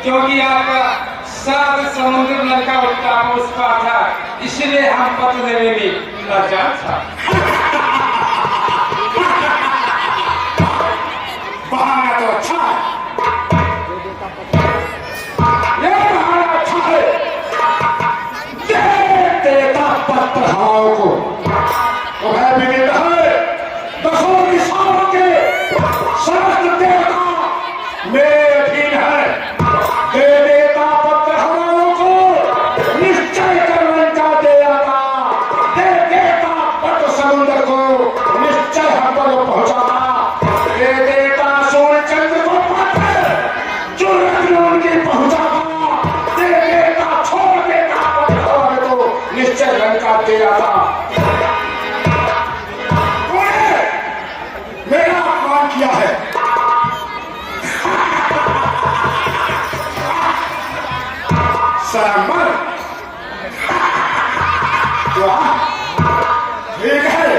क्योंकि आपका सात समुद्र लड़का उठता उस पार था, इसलिए हम पत्र देने में लाचार था। बहाना तो अच्छा है, ये बहाना अच्छा है। देता पत्र हवाओं को तो है विदित है, दसों दिशाओं के समस्त देवता मेरे अधीन है। दे देता पत्र हवाओं को, निश्चय कर लंका दे आता। दे देता पत्र समुद्र को, निश्चय हम पर पहुंचाता। दे देता सूर्य चंद्र को पत्र, जो लखनऊ की पहुंचाता। दे देता छोड़ देता पत्र हवाओं को, निश्चय लंका दे आता। मेरा अपमान किया है, सरमर ठीक है,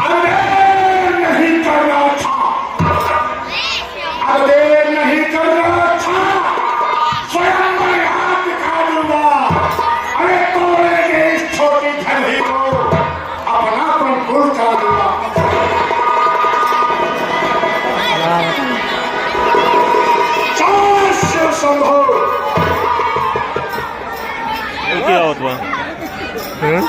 अब देर नहीं करना था, अब देर नहीं करना था। स्वयं मैं हाथ दिखा दूंगा। अरे तोड़े के इस छोटी धरती को अपना तुम भूल करा दूंगा। शिव शंभो क्या होता है?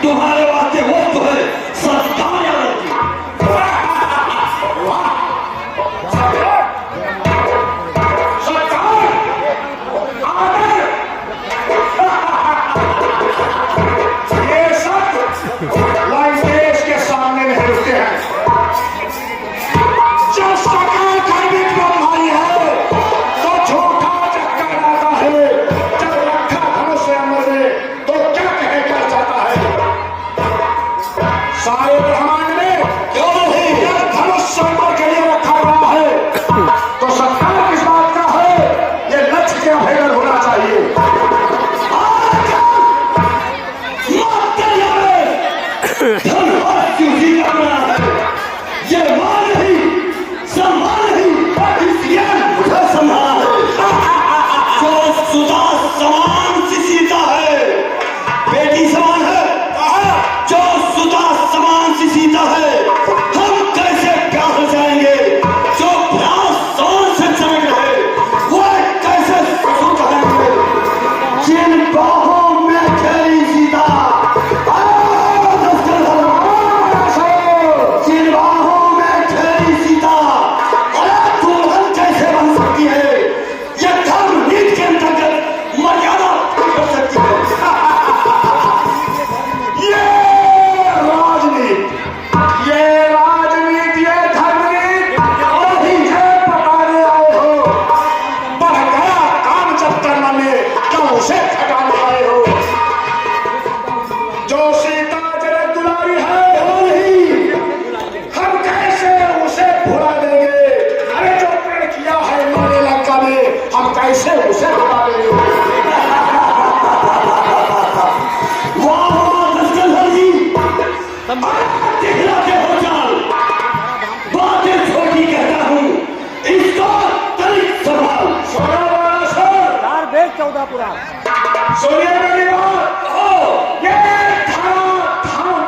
तुम्हारे वास्ते वो तो है सत्ता सारे ब्रह्मांड में क्यों नहीं धनुष के लिए रखा गया है, तो सत्कार किस बात का है? ये लक्ष्य के अभेदन होना चाहिए। ये मान नहीं, सम्मान नहीं, मुझे सम्मान जो सुधा समान सीता है, बेटी समान है, जो सुधा समान सीता है, हम कैसे प्यार जाएंगे? जो प्यार समान से चमक रहे, वो कैसे ससुर कहेंगे? जिन बाहों में खेली सीता, जिन बाहों में खेली सीता, अरे दुल्हन कैसे बन सकती है? ये धर्म नीति के अंतर्गत मर्यादा हो सकती है। ये राजनीति, ये धर्मनीति नहीं है पकाने आए हो। बढ़ गया काम जब करना में क्यों उसे घटाने आए हो? जो सीता जनक दुलारी है वो नहीं, हम कैसे उसे भुला देंगे? अरे जो प्रण किया है मैंने लंका में, हम कैसे उसे भुला देंगे? वाह वाह दशरथ जी, दिखलाते हो चाल, बातें छोटी कहता हूँ, इसको तनिक संभाल। सुनो सर, 4 बेग 14 पुराण। सुनिए मेरी बात। ये था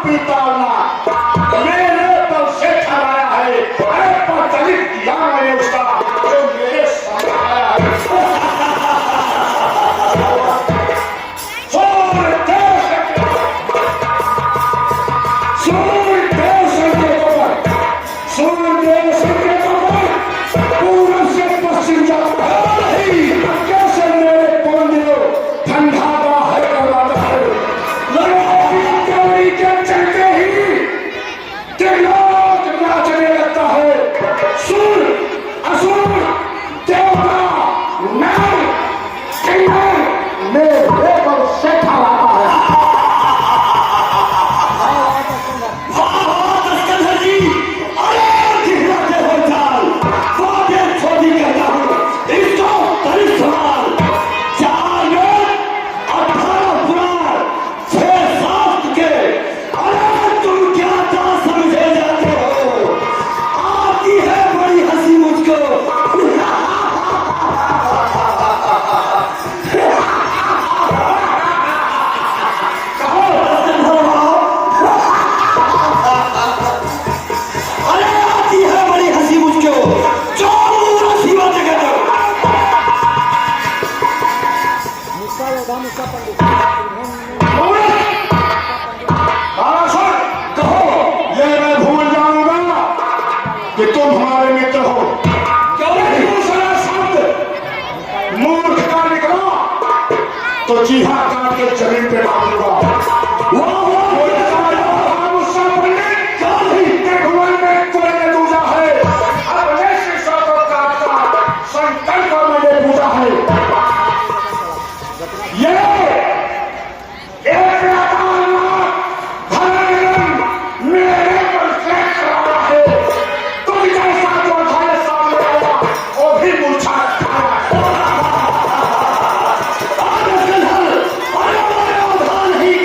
पिताना मेरे पर से ठहराया है। अरे प्रचलित किया मैंने उसका जो मेरे सामने आया है। सूर्य देश के ऊपर पूर्व से पश्चिम जाता है। कैसे मेरे पौधे ठंडा का है करवाता है। लड़ाई के चलते ही त्रिलोक नाचने लगता है। सुर असुर देवता नर किन्नर मेरे पर से ठहराता है। वाह वाह दशरथ जी, अरे दिखलाते हो चाल, बातें छोटी कहता हूँ, इसको तनिक संभाल। 4 वेद, 18 पुराण, 6 शास्त्र के, अरे तुम क्या क्या समझे जाते हो? आती है बड़ी हंसी मुझको। अरे आती है बड़ी हंसी मुझको, जो मुंह रसी बात कहते हो। कहो ये मैं भूल जाऊंगा कि तुम हमारे मित्र हो। क्यों नहीं? दूसरा शब्द मूर्ख का निकला तो चीहा काट के जमीन पे डाल दूंगा। वाह वाह गुस्सा पंडित, क्या नहीं त्रिभुवन में तुमने पूजा है। अपने शिष्यों को काटता संकल्प मैंने पूजा है। ये एक मेरे पर फ्लैश रहा है। तुम जैसा जो हमारे सामने आया वो भी मूर्छा खाया है। अरे हमारे अवधान नहीं,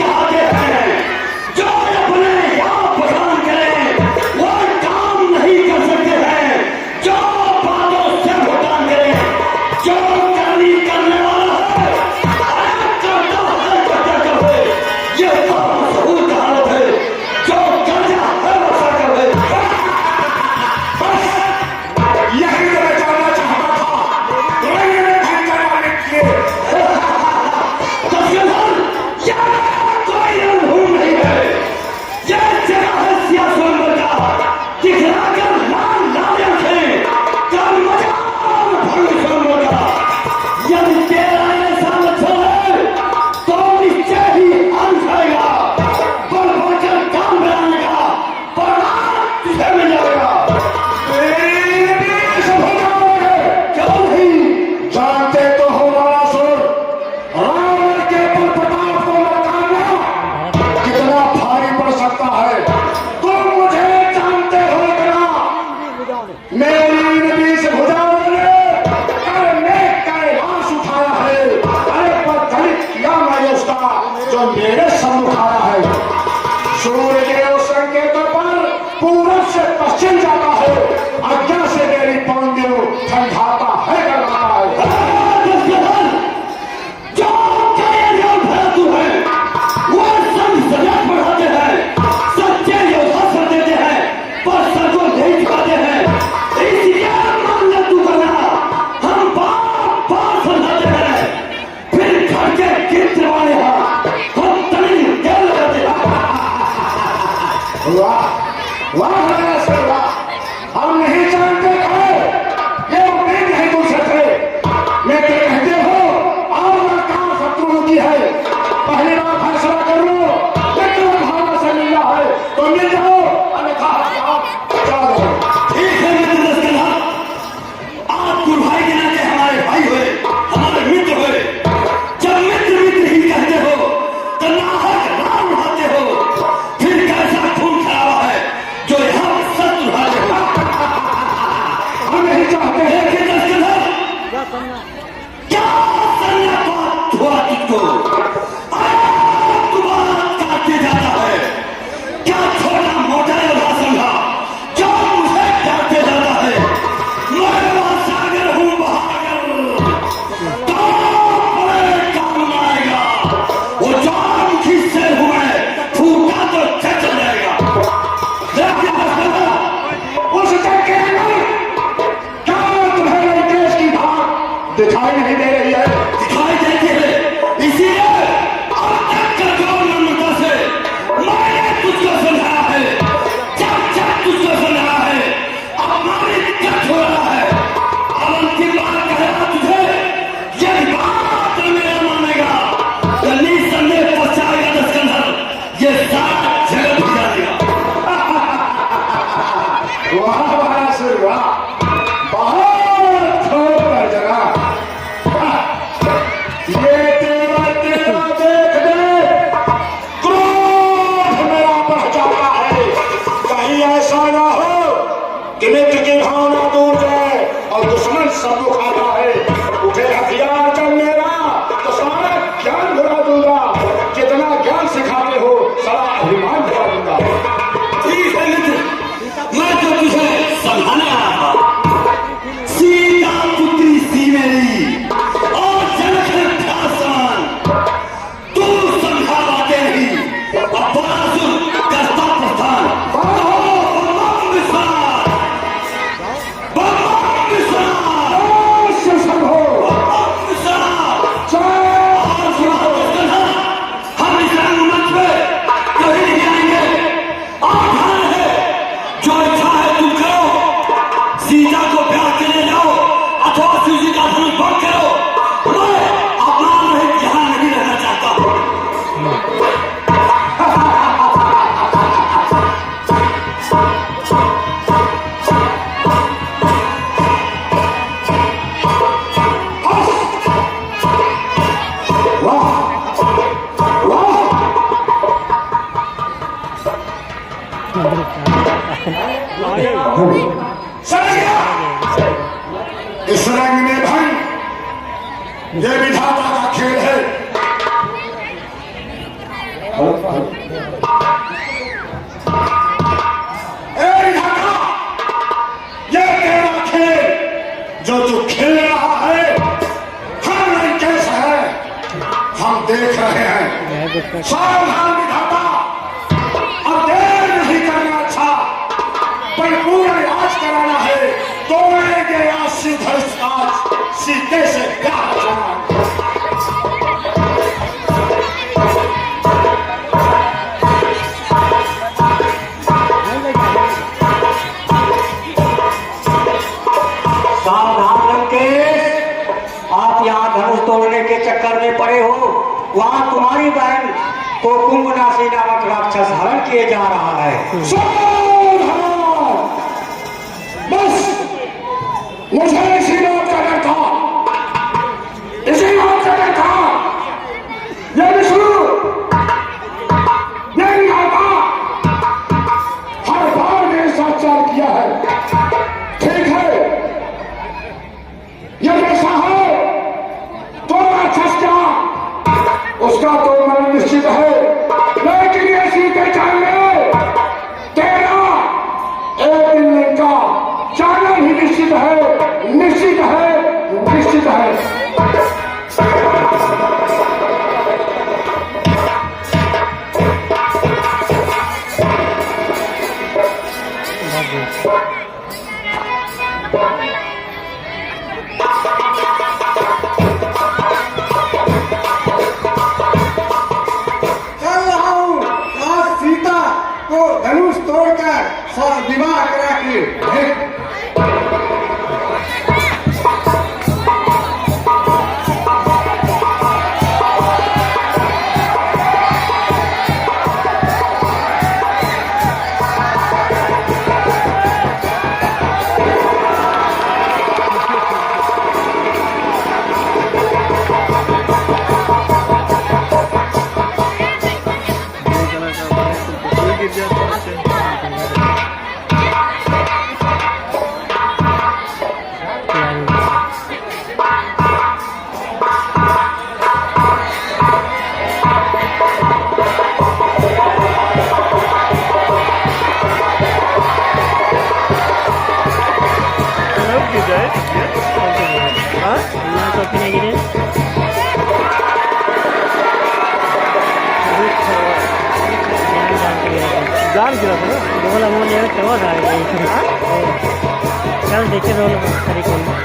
वाह वाह हमारा सर वाह। हम नहीं जानते थे, ये उम्मीद नहीं तुमसे थे, लेकिन कहते हो और कहाँ शत्रुओं की है। पहली बार फैसला कर लो, लेकिन भावना से मिलना है तो मिल जाओ, अन्यथा चलो। ठीक है मित्र दशरथ, आप गुरुभाई के नाते हमारे भाई हुए, हमारे मित्र हुए। जब मित्र मित्र ही कहते हो तो नाहक राम उठाते हो, फिर कैसा खून खराबा है जो यहाँ शत्रु उठाते हो। हम नहीं चाहते हैं देखिए दशरथ, क्या करना बात हुआ तुझको? तू बात काटते जाता है, क्या छोटा मोटा योद्धा समझा जो मुझे काटते जाता है? मैं वहां सागर हूँ बहागर, तो बड़े काम आएगा। वो जान खींचते हुए फूटा तो चल जाएगा। देखिए दशरथ, उसके कहने क्या तुम्हें देश की धार दिखाई नहीं दे रही है? दिखाई देती है, इसीलिए अब तक का जो नम्रता से मैंने तुझको समझाया है, जब तुझको समझाया है, अपमानित कर छोड़ा है। अब अंतिम बार कह रहा तुझे, यही बात मेरा मानेगा तो निसंदेह पछताएगा दशरथ, ये सारा जगत भी जानेगा। वाह वाह सर वाह, बहुत खूब कर जरा। ये तेरा तेरा देख दे, क्रोध मेरा बढ़ जाता है। कहीं ऐसा ना हो कि मित्र की भावना दूर जाए और दुश्मन सब खाता है। उठे हथियार जब मेरा तो सारा ज्ञान भुला दूंगा। जितना ज्ञान सिखाते हो सारा अभिमान भुला दूंगा। ठीक है मित्र, मैं तो तुझे समझाने आया था। सीता पुत्री सी मेरी और जनक है प्यार समान, तू समझा बातें नहीं। अब बरासुर करता प्रस्थान। बम विश्वास, बम विश्वास, अवश्य संभो बम विश्वास। जय श्री हम इस रंगमंच पे कभी नहीं आएंगे। आधार है, जो इच्छा है तुम करो। सीता को ब्याह के ले जाओ अथवा शिव जी का धनुष भंग करो। मैं अपना रहित यहाँ नहीं रहना चाहता। इस रंग में भंग ये विधाता का खेल है। ए विधाता, ये तेरा खेल जो तू खेल रहा है, हर रंग कैसा है हम देख रहे हैं। सावधान विधाता, अब देर नहीं करना अच्छा, पर पूरा इलाज कराना है। तोड़ेंगे आज सीधे आज सीधे से प्यार जाना। सावधान लंकेश, आप यहाँ धनुष तोड़ने के चक्कर में पड़े हो। वहाँ तुम्हारी बहन को कुंभनाशी नामक राक्षस हरण किए जा रहा है। सावधान! बस मुझे इसी बात का डर था, इसी बात का डर था। ये विष्णु, ये विधाता हर बार मेरे साथ चाल किया है। ठीक है, ये कैसा है तो राक्षस क्या, उसका तो मन निश्चित है, लेकिन ये सीधे चाल ले तेरा एक दिन का जाना भी निश्चित है, निश्चित है, निश्चित है। धनुष सब विवाह करा के जान गिरा था ना बोला मुझे चला था चल देखे रोल तरीके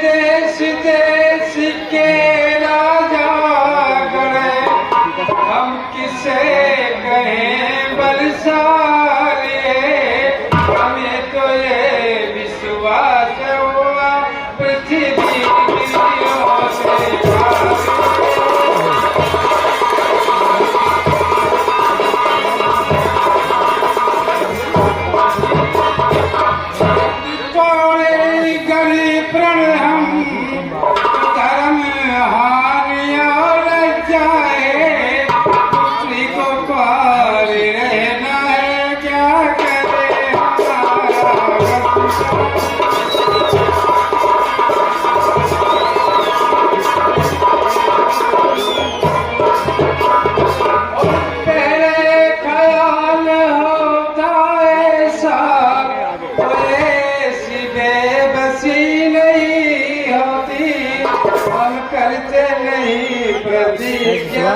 देश देश के राजा गणे हम किसे कहें बलशाली हमें तो ये विश्वास हुआ पृथ्वी करते नहीं प्रतिज्ञा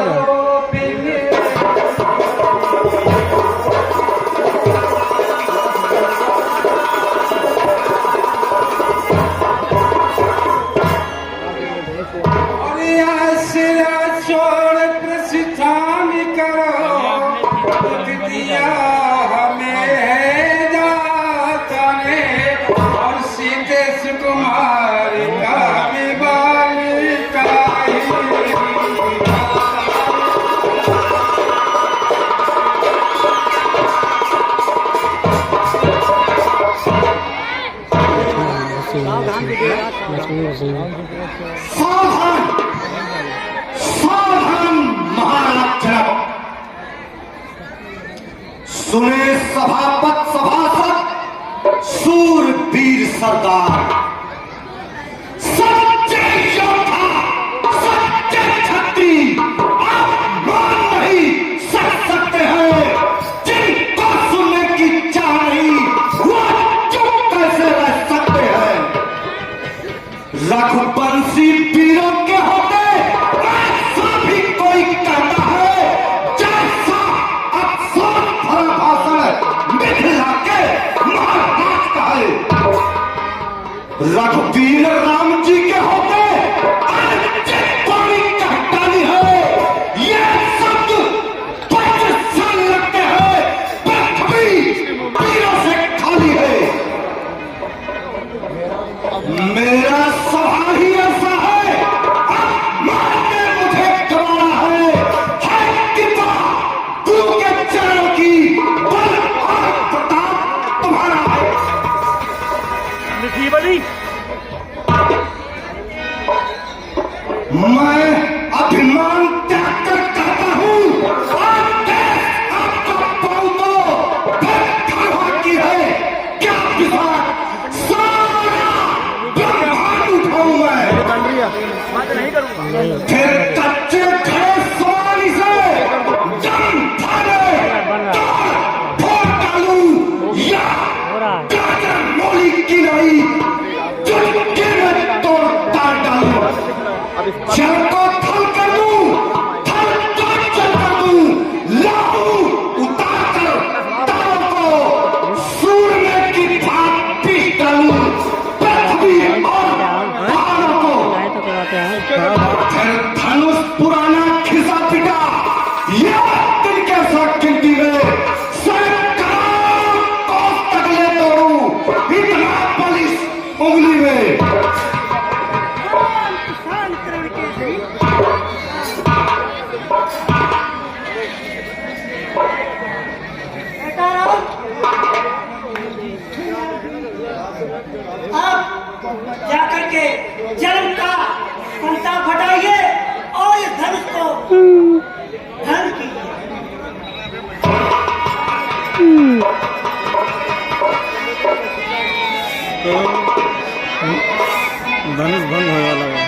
और आसरा छोड़ प्रस्थान करो दिया हमें है दाता ने और सीते सुकुमार का सावधान सावधान महाराज सुने सभापत सभासद सूरवीर सरदार सच्चे योद्धा सच्चे छत्री आप मान नहीं सकते हैं जिनको सुनने की चाह नहीं वो चुप कैसे रह सकते हैं रघुवंशी वीरों के होते ऐसा भी कोई कहता है जैसा अफसोस भरा भाषण मिथिला के महाराज का है रघुवीर राम जी के होते ऐसे कोई कहता नहीं है ये शब्द पाकिस्तान लगते हैं पृथ्वी वीरों से खाली है मेरा सवाल ही ऐसा है अब मारने मुझे गवाना है कितना तू के चरणों की बल और प्रताप तुम्हारा है मैं अभिमान त्याग कर कहता हूँ और देश आपका पाँव तो की है क्या विभाग सारा फिर कच्चे खड़े सोनी से जम फाड़े फोड़ डालूं या गाजर मूली की नहीं चुटकी में तोड़ ताड़ डालूं जल को थल कर दूं थल को चल कर दूं लाहू उतार कर तारों को सूरने की भांति पीस डालूं पृथ्वी और पहाड़ों को फिर धनुष पुराना खिसा पिटा या दिन के साथ गिनती में तकले तोड़ू इतना बलिश उंगली में जाकर के जन्म का संताप हटाइए और इस धनुष को धन कीजिए। धनुष भंग होने वाला है।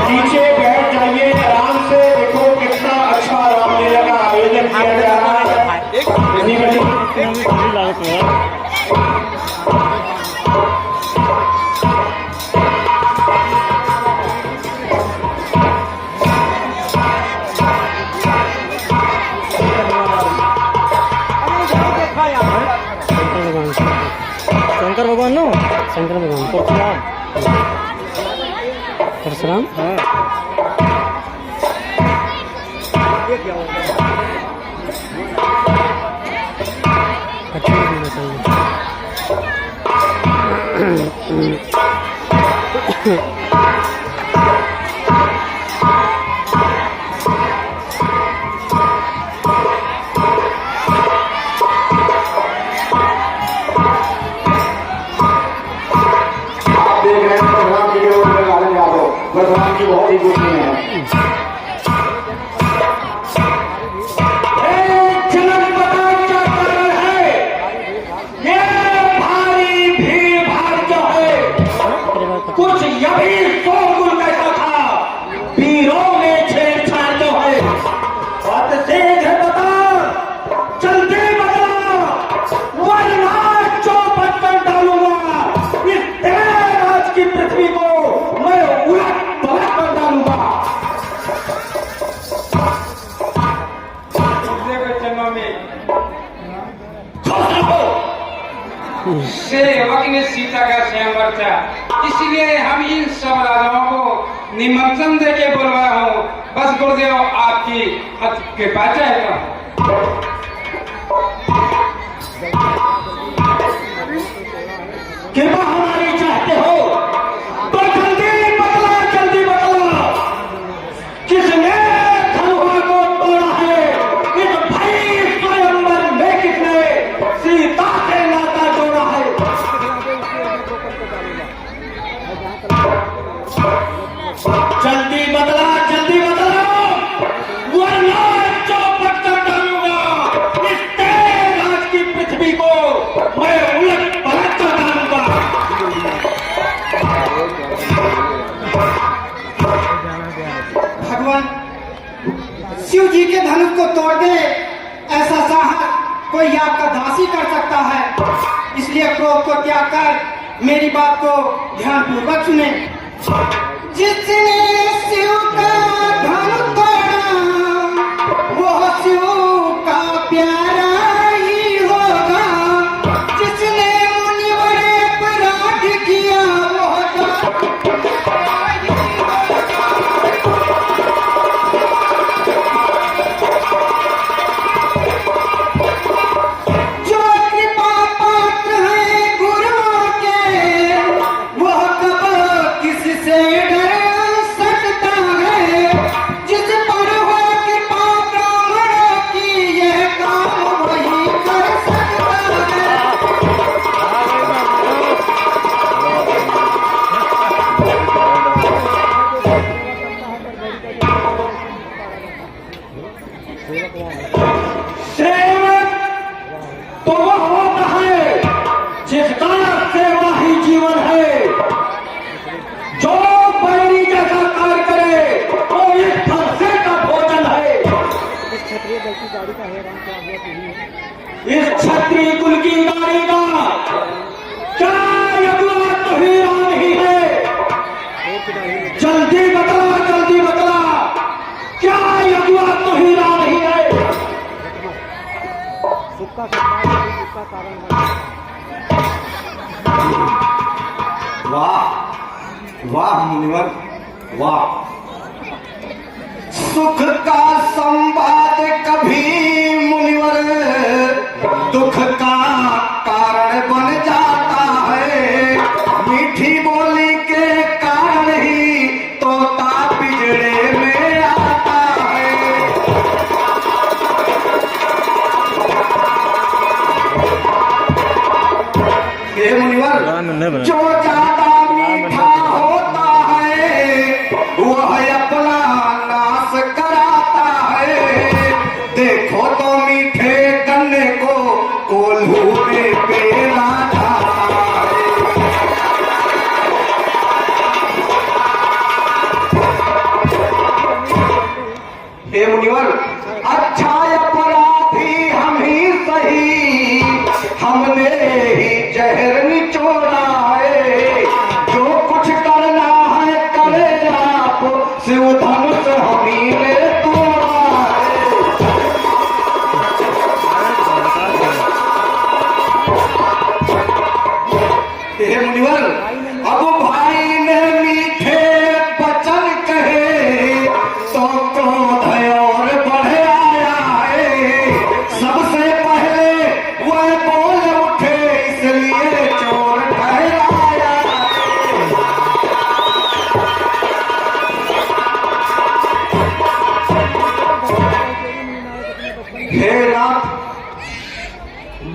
नीचे बैठ जाइए आराम से। देखो कितना अच्छा रामलीला का आयोजन किया जा रहा है। शंकर भगवान नो शंकर भगवान परशुराम हाँ भगवान की बहुत ही गुस्से है। जनक पता क्या कारण है? ये भारी भीड़ भाड़ जो है कुछ यही शोरगुल कैसा था, वीरों में छेड़छाड़ जो है बहुत तेज है। बता जल्दी बता वरना चौपट कर डालूंगा इस तेरे राज की पृथ्वी को मैं उलट पलट कर डालूंगा। सेवक ने सीता का स्वयंवर था, इसलिए हम इन सब राजाओं को निमंत्रण दे के बुलवाया हूँ। बस गुरुदेव आपकी कृपा चाहेगा। कृपा हमारी चाहते हो तो जल्दी बतला किसने धनुआ को तोड़ा है? इस भाई स्वयंवर में किसने सीता से नाता जोड़ा है? जल्दी बतला वरना चौपट कर डालूंगा इस तेरे राज की पृथ्वी को मैं उलट पलट कर डालूंगा। भगवान शिव जी के धनुष को तोड़ दे ऐसा साहस कोई आपका दासी कर सकता है। इसलिए क्रोध को त्याग कर मेरी बात को ध्यानपूर्वक सुने। जिसने शिव का धन तोड़ा वो शिव का प्यारा ही होगा। जिसने मुनिवर अपराध किया वो जो कृपा पात्र है गुरुओं के वो कब किससे डर सकता है। जिस पर हो कृपा ब्राह्मणों की यह काम वही कर सकता है। सेवक तो वह होता है जिसका सेवा ही जीवन है। जो बैरी जैसा कार्य करे तो इस फरसे का भोजन है। इस क्षत्रिय कुल की गाड़ी का क्या यदुआ तो हीरा नहीं है। जल्दी बतला क्या यदुआ तो हीरा नहीं है। वाह वाह मुनिवर वाह। सुख का संवाद कभी मुनिवर दुख का कारण बन जाता है। मीठी बोली के कारण ही तोता पिंजरे में आता है। हे मुनिवर जो ज्यादा मीठा होता है वह अपना नाश कराता है। देखो तो मीठे गन्ने को कोल्हू में पेला जाता है। हे मुनिवर अच्छा अपराधी हम ही सही हमने ही जहर निचोड़ा है। जो कुछ करना है करे आप शिव धनुष हमी ने तोड़ा है। हे मुनिवर अब भाई ने मीठे वचन कहे तो क्रोध और बढ़ आया है। सबसे पहले वह बोल उठे इसलिए चोर ठहराया। हे नाथ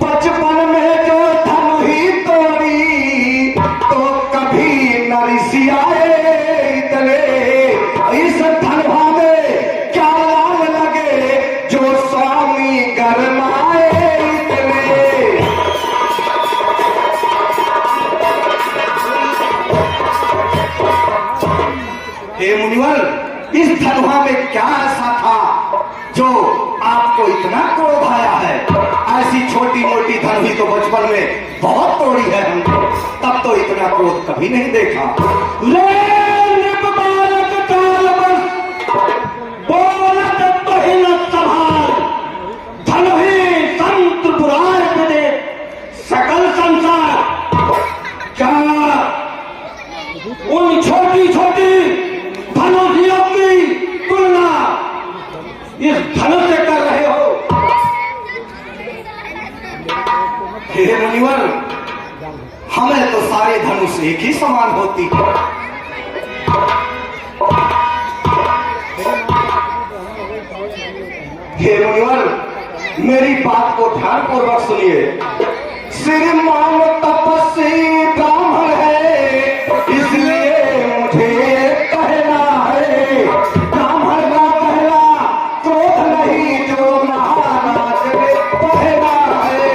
बचपन में जो धन ही तोड़ी तो कभी न रिसियाए इतने। इस धनवा में क्या लाल लगे जो स्वामी गरमाए इतने। हे मुनिवर इस धनवा में क्या ऐसा था जो आपको इतना क्रोध आया है। ऐसी छोटी मोटी धन ही तो बचपन में बहुत तोड़ी है हमने, तब तो इतना क्रोध कभी नहीं देखा। ले निप बालक काल बस बोलत पहिल सभाल। धन ही संत पुराण दे सकल संसार। क्या उन छोटी छोटी धनुषियों की तुलना इस धनुष से कर रहे हो। हे मुनिवर हमें तो सारे धनुष एक ही समान होती है। हे मुनिवर मेरी बात को ध्यानपूर्वक सुनिए। श्रीमान तपस्वी ब्राह्मण है इसलिए मुझे कहना है। ब्राह्मण का पहला क्रोध नहीं जो महाराज ने पहना है।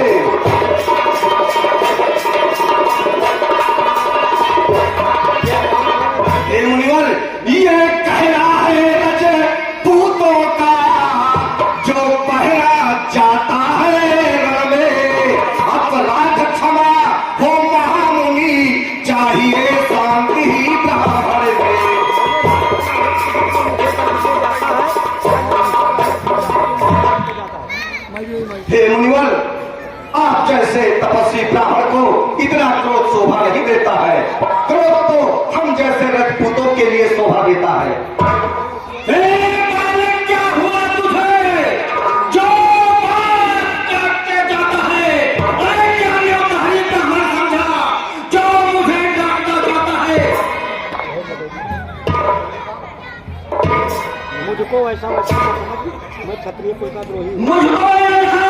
हे मुनिवर ये कहना है रजपूतों का जो पहना जाता है रण में। अपराध क्षमा तपस्वी ब्राह्मण को इतना क्रोध शोभा नहीं देता है। क्रोध तो हम जैसे राजपूतों के लिए शोभा देता है। क्या हुआ तुझे जो बात करके जाता है? अरे क्या व्यवहारी ब्राह्मण समझा जो मुझे डांटता जाता है? मुझको ऐसा मैं क्षत्रिय कुल का द्रोही हूँ। मुझको ऐसा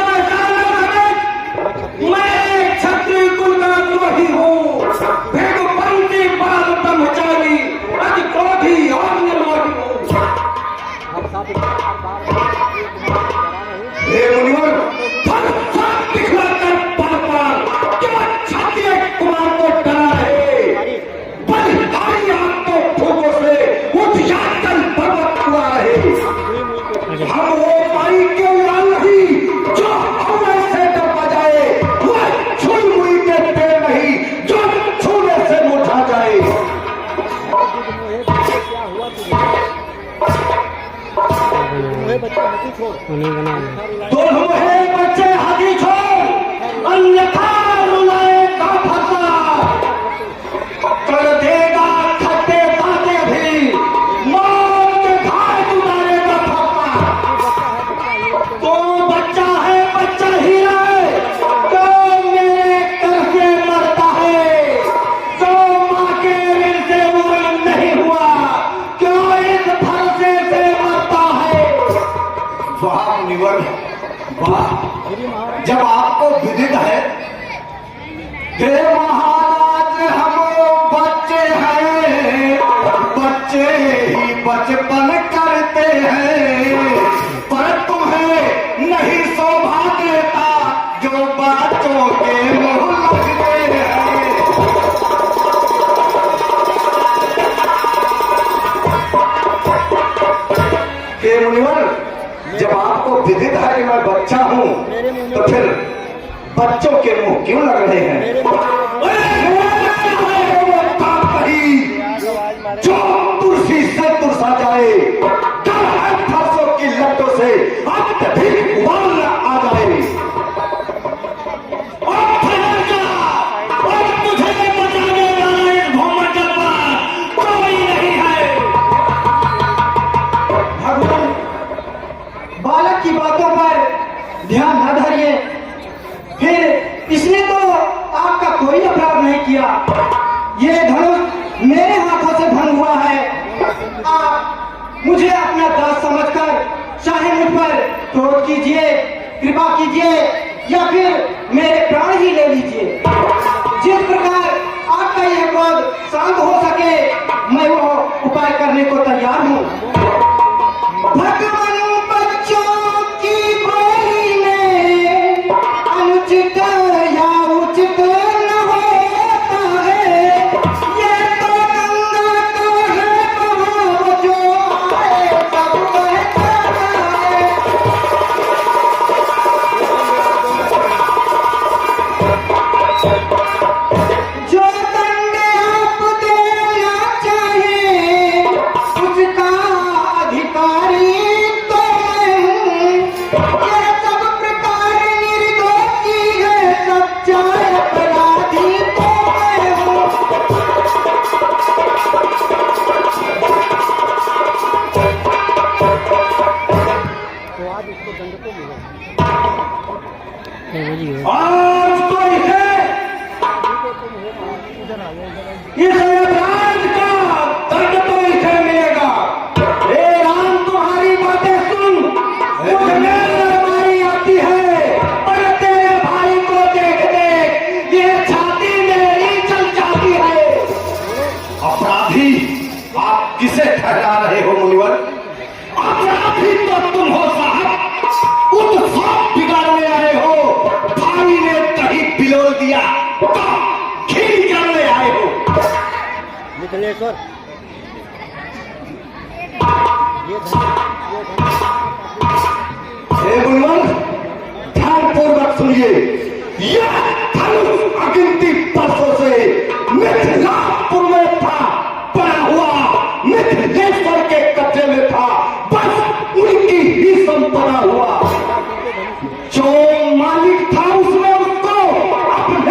मैं क्षत्रिय कुल का द्रोही हूँ। भेदपंथी बाल ब्रह्मचारी अति क्रोधी और निर्मोही हूँ। हे मुनिवर, दिखलाकर बार-बार क्या क्षत्रिय कुमार को डरा है? बलिहारी आपको भूखों से उठ जाकर पर्वत हुआ है। हम वो माई क्यों उड़ान नहीं जो हमें से डर बजाए, वह छुई मुई के पेड़ नहीं जो छूने से मुठा जाए। उन्हें बना दोनों है बच्चे हाथी छोड़, अन्यथा रुलाए का फंसा कर देगा खट्टे ताते भी, मौत के घाय उतारेगा फंसा। तो बच्चा है बच्चा ही है, जो मेरे करके मरता है, जो माँ के ऋण से उड़ नहीं हुआ, क्यों इस भरोसे से मरता है। वाह मुनिवर वाह, जब आपको विदित है हे महाराज हम बच्चे हैं, बच्चे ही बचपन करते हैं, पर तुम्हें नहीं शोभा देता जो बच्चों के मुंह लगते हैं। हे मुनिवर, जब आपको विदित है कि मैं बच्चा हूँ तो फिर बच्चों के मुंह क्यों लग रहे हैं? जो तुलसी से तुरसा जाए, डर है फरसों की लट्टों से अत्यधिक उबाल आ जाए। और तुझे बचाने वाला इस भूमंडल पर कोई नहीं है। भगवान, बालक की बातों पर ध्यान न धरिए। फिर इसने तो आपका कोई अपराध नहीं किया। ये धनुष मेरे हाथों से भंग हुआ है। आप मुझे अपना दास समझकर चाहे मुझ पर क्रोध कीजिए, कृपा कीजिए या फिर मेरे प्राण ही ले लीजिए। जिस प्रकार आपका यह क्रोध शांत हो सके, मैं वो उपाय करने को तैयार हूँ। भगवान बच्चों की बोली में अनुचित या उचित न होता है। ये तो गंगा का है बहाव जो आए सब बहता है। जो दंड आप देना चाहे उसका अधिकारी तो मैं हूँ। ये सब प्रकार निर्दोषी है, सच्चा अपराधी तो मैं हूँ। तो आज इसको दंड तो मिलेगा। आज तो इसे इस अपराध का दंड तो इसे मिलेगा। हे राम, तुम्हारी बातें सुन मुझ में शर्माई आती है, पर तेरे भाई को देख देख ये छाती मेरी चल जाती है। अपराधी आप किसे ठहरा रहे हो मुनिवर? अपराधी तो तुम हो साहब। उत्सव बिगाड़ने आए हो, भाई ने कहीं बिलोल दिया तो खीर करने आए हो। मिथिलेश्वर, हे मुनिवर, ध्यानपूर्वक सुनिए। यह धनुष अगिनती वर्षों से मिथिलापुर में था, पड़ा हुआ मिथिलेश्वर के कब्जे में था, बस उनकी ही संपदा हुआ। जो मालिक था उसने उसको अपने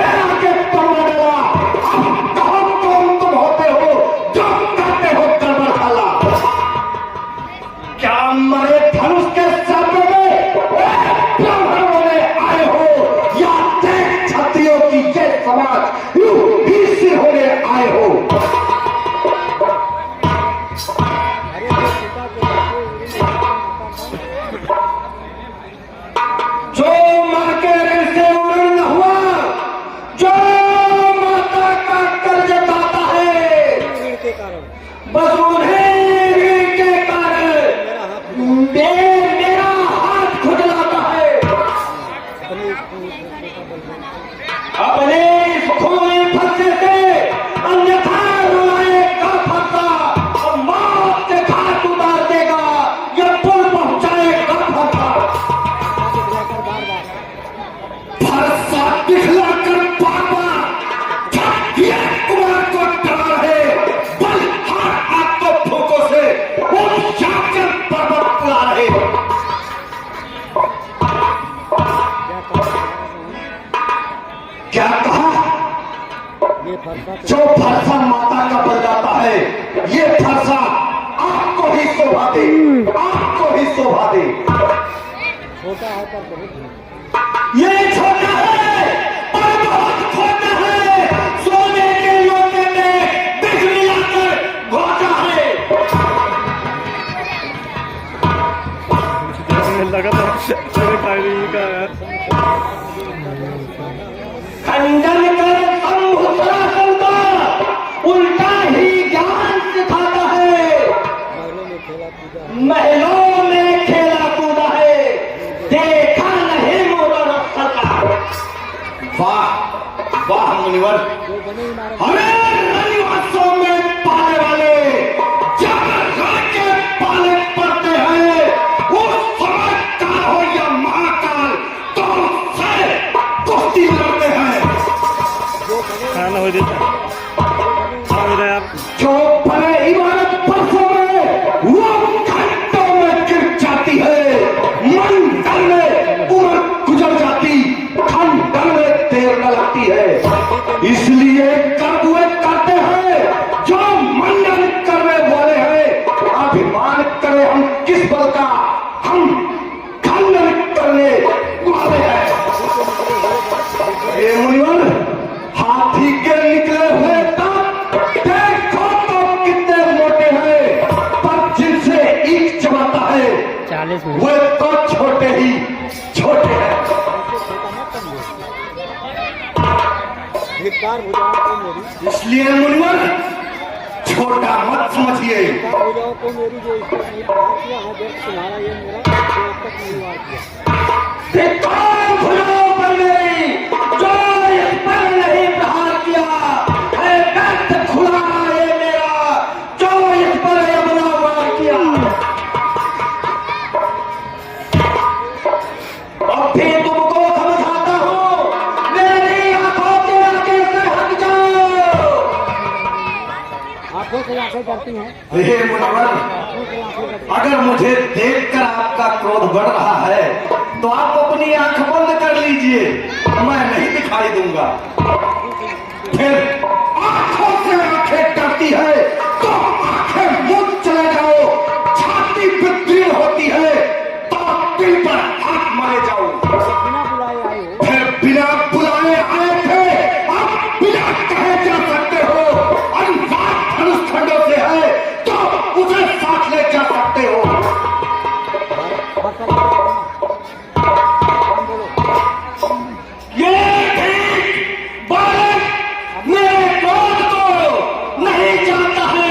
नीचे समाज यूं ही सिर होने आए हो। अरे जो पिता के जो मां के ऋण से उड़न न हुआ, जो माता का कर्ज दाता है, ऋण के कारण बस उन्हें ऋण के कारण मेरा हाथ खुजलाता है। अपने इस खूनी फंसे से अन्यथा रुलाए का फंसा और मौत के घाट उतार देगा, यह पुल पहुंचाएगा फंसा। फरसा दिखलाकर पापा छठिया कुमार को डरा है, बल हाथ आपको फूकों से उन जाकर पर्वत पुरा रहे। क्या कहा? ये फरसा जो फरसा माता का बन जाता है, ये फरसा आपको ही शोभा दे, आपको ही शोभा दे। छोटा है पर बहुत है। ये छोटा है पर बहुत छोटा है, सोने के लोटे में बिख मिलाकर घोटा है। लगा था टाइमिंग का यार। खंडन कर संभुसरासन का उल्टा ही ज्ञान सिखाता है। महलों में खेला कूदा महलों में खेला कूदा है। है, देखा नहीं मोरा रक्षा का। वाह वाह मुनिवर, जो बने इमारत हमें रनिवासों में पाने वाले जब राज्य पाले पड़ते हैं, वो समझदार हो या महाकाल, तो उससे कुश्ती लड़ते हैं। खाना हो जाता यार। जो बड़े इमारत परसों में वो घंटों में गिर जाती है, मंडल में उम्र गुजर जाती, खंडन में देर न लगती है। इसलिए कर्म वे करते हैं जो मंडन करने वाले हैं। अभिमान करे हम किस बल का, हम खंडन करने वाले हैं। ये मुनिवर, हाथी के निकले हुए दांत देखो तो कितने मोटे हैं, पर जिनसे ईंट चबाता है 40 मिनट वे तो छोटे ही छोटे हैं। गिरफ्तार हो जाओ तो मेरी इसलिए मुनिवर, छोटा मत समझिए। गिरफ्तार हो जाओ तो मेरी जो इसको नहीं वार किया है व्यर्थ तुम्हारा ये मेरा जो अब तक नहीं वार किया। धिक्कार भुजाओं पर मेरी, जो इस पर नहीं प्रहार किया है, व्यर्थ खुला ये मेरा, जो इस पर यमुना वार किया। अब भी तुमको समझाता हूँ, मेरी आंखों के आगे से हट जाओ। आंखों से आंखें करती हैं। हे मुनिवर, आंखों से आंखें करती हैं। अगर मुझे देखकर आपका क्रोध बढ़ रहा है तो आप अपनी आंख बंद कर लीजिए, मैं नहीं दिखाई दूंगा। फिर आंखों से आंखें करती है तो आंखें मुंह चले जाओ, छाती पे दृढ़ होती है तो दिल पर हाथ मारे जाओ। बिना बुलाए आए हो। फिर बिना बुलाए आए थे, आप बिना कहे जा सकते हो। अनुसार धनुष खंडों से है तो उसे साथ ले जा सकते हो। बस ये ठीक बालक मेरे क्रोध को नहीं जानता है।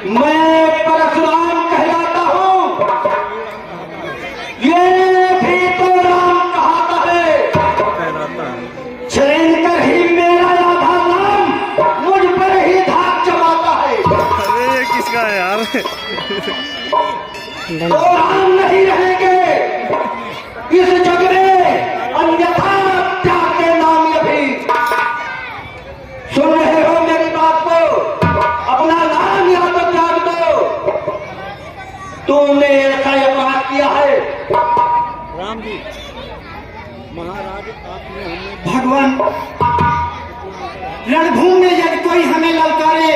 मैं परशुराम कहलाता हूँ, ये भी तो राम कहाता है। छेड़कर ही मेरा आधा नाम मुझ पर ही धाक जमाता है। अरे ये किसका है यार? तो राम नहीं रहेंगे इस जग में, अन्यथा त्याग के नाम ये भी। सुन रहे हो मेरी बात को? अपना नाम या तो त्याग दो। तुमने ऐसा अपराध किया है। राम जी, महाराज आपने हमें भगवान, रणभूमि में यदि कोई हमें ललकारे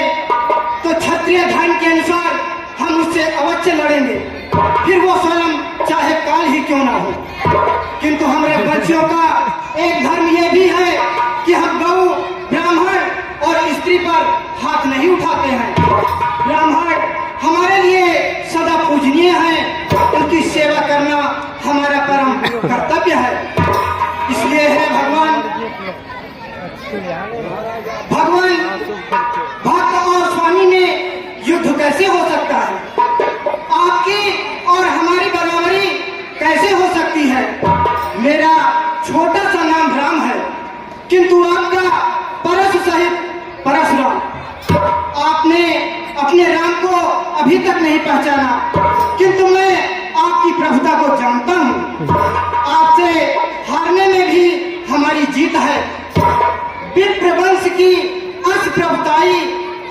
तो क्षत्रिय धर्म के अनुसार हम उससे अवश्य लड़ेंगे, फिर वो स्वयं चाहे काल ही क्यों ना हो। किंतु हमारे बच्चों का एक धर्म ये भी है कि हम गौ, ब्राह्मण और स्त्री पर हाथ नहीं उठाते हैं। ब्राह्मण हमारे लिए सदा पूजनीय हैं, उनकी सेवा करना हमारा परम कर्तव्य है। इसलिए है भगवान भक्त और स्वामी में युद्ध कैसे हो सकता है? आपकी और हमारी बराबरी कैसे हो सकती है? मेरा छोटा सा नाम राम है, किंतु आपका परश सहित परशुराम। आपने अपने राम को अभी तक नहीं पहचाना, किंतु मैं आपकी प्रभुता को जानता हूँ। आपसे हारने में भी हमारी जीत है। विप्र वंश की अस प्रभुताई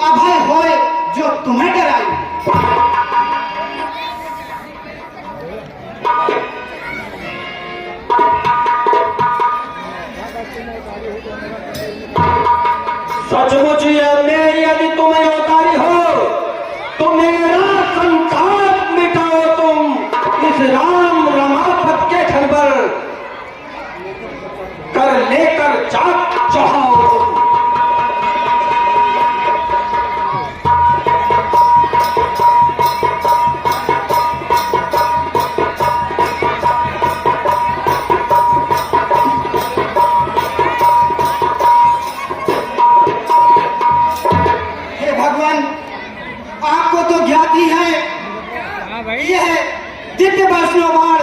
अभय होए जो तुम्हें डराई। सचमुच मेरी यदि तुम्हें अवतारी हो तो मेरा संताप मिटाओ। तुम इस राम रमापत के घर पर कर लेकर चाक चढ़ाओ। हे भगवान, आपको तो ज्ञात ही है, यह दिव्य वैष्णव बाण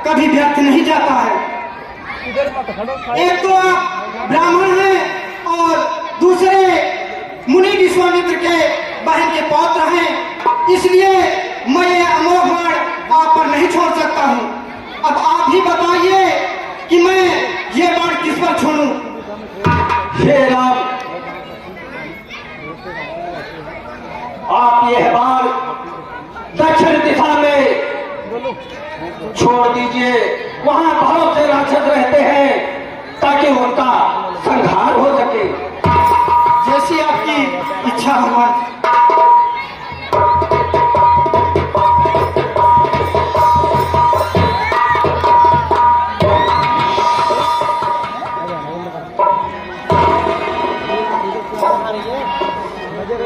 कभी व्यर्थ नहीं जाता है। एक तो आप ब्राह्मण हैं और दूसरे मुनि विश्वामित्र के बहन के पौत्र हैं, इसलिए मैं ये अमोघ बाण आप पर नहीं छोड़ सकता हूँ। अब आप ही बताइए कि मैं ये बाण किस पर छोड़ूं? हे राम, आप यह बाण दक्षिण दिशा में छोड़ दीजिए। वहां बहुत से राक्षस रहते हैं ताकि उनका संहार हो सके। जैसी आपकी इच्छा भगवान।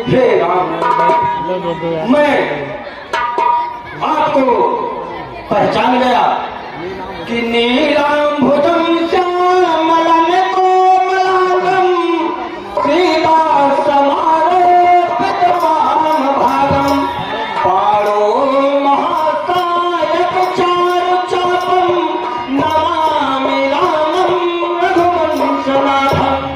हे राम, मैं आपको पहचान गया कि नीलाम भुजम श्यामलन कोमलांगम सीता समारोपित वाम भागम पाणो महाकायक चारु चापम नमामि रामं रघुवंशनाथम्।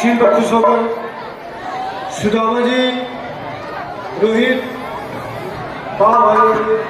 सीन पर खुश होकर सुदामा जी, रोहित, काम आ जाइए।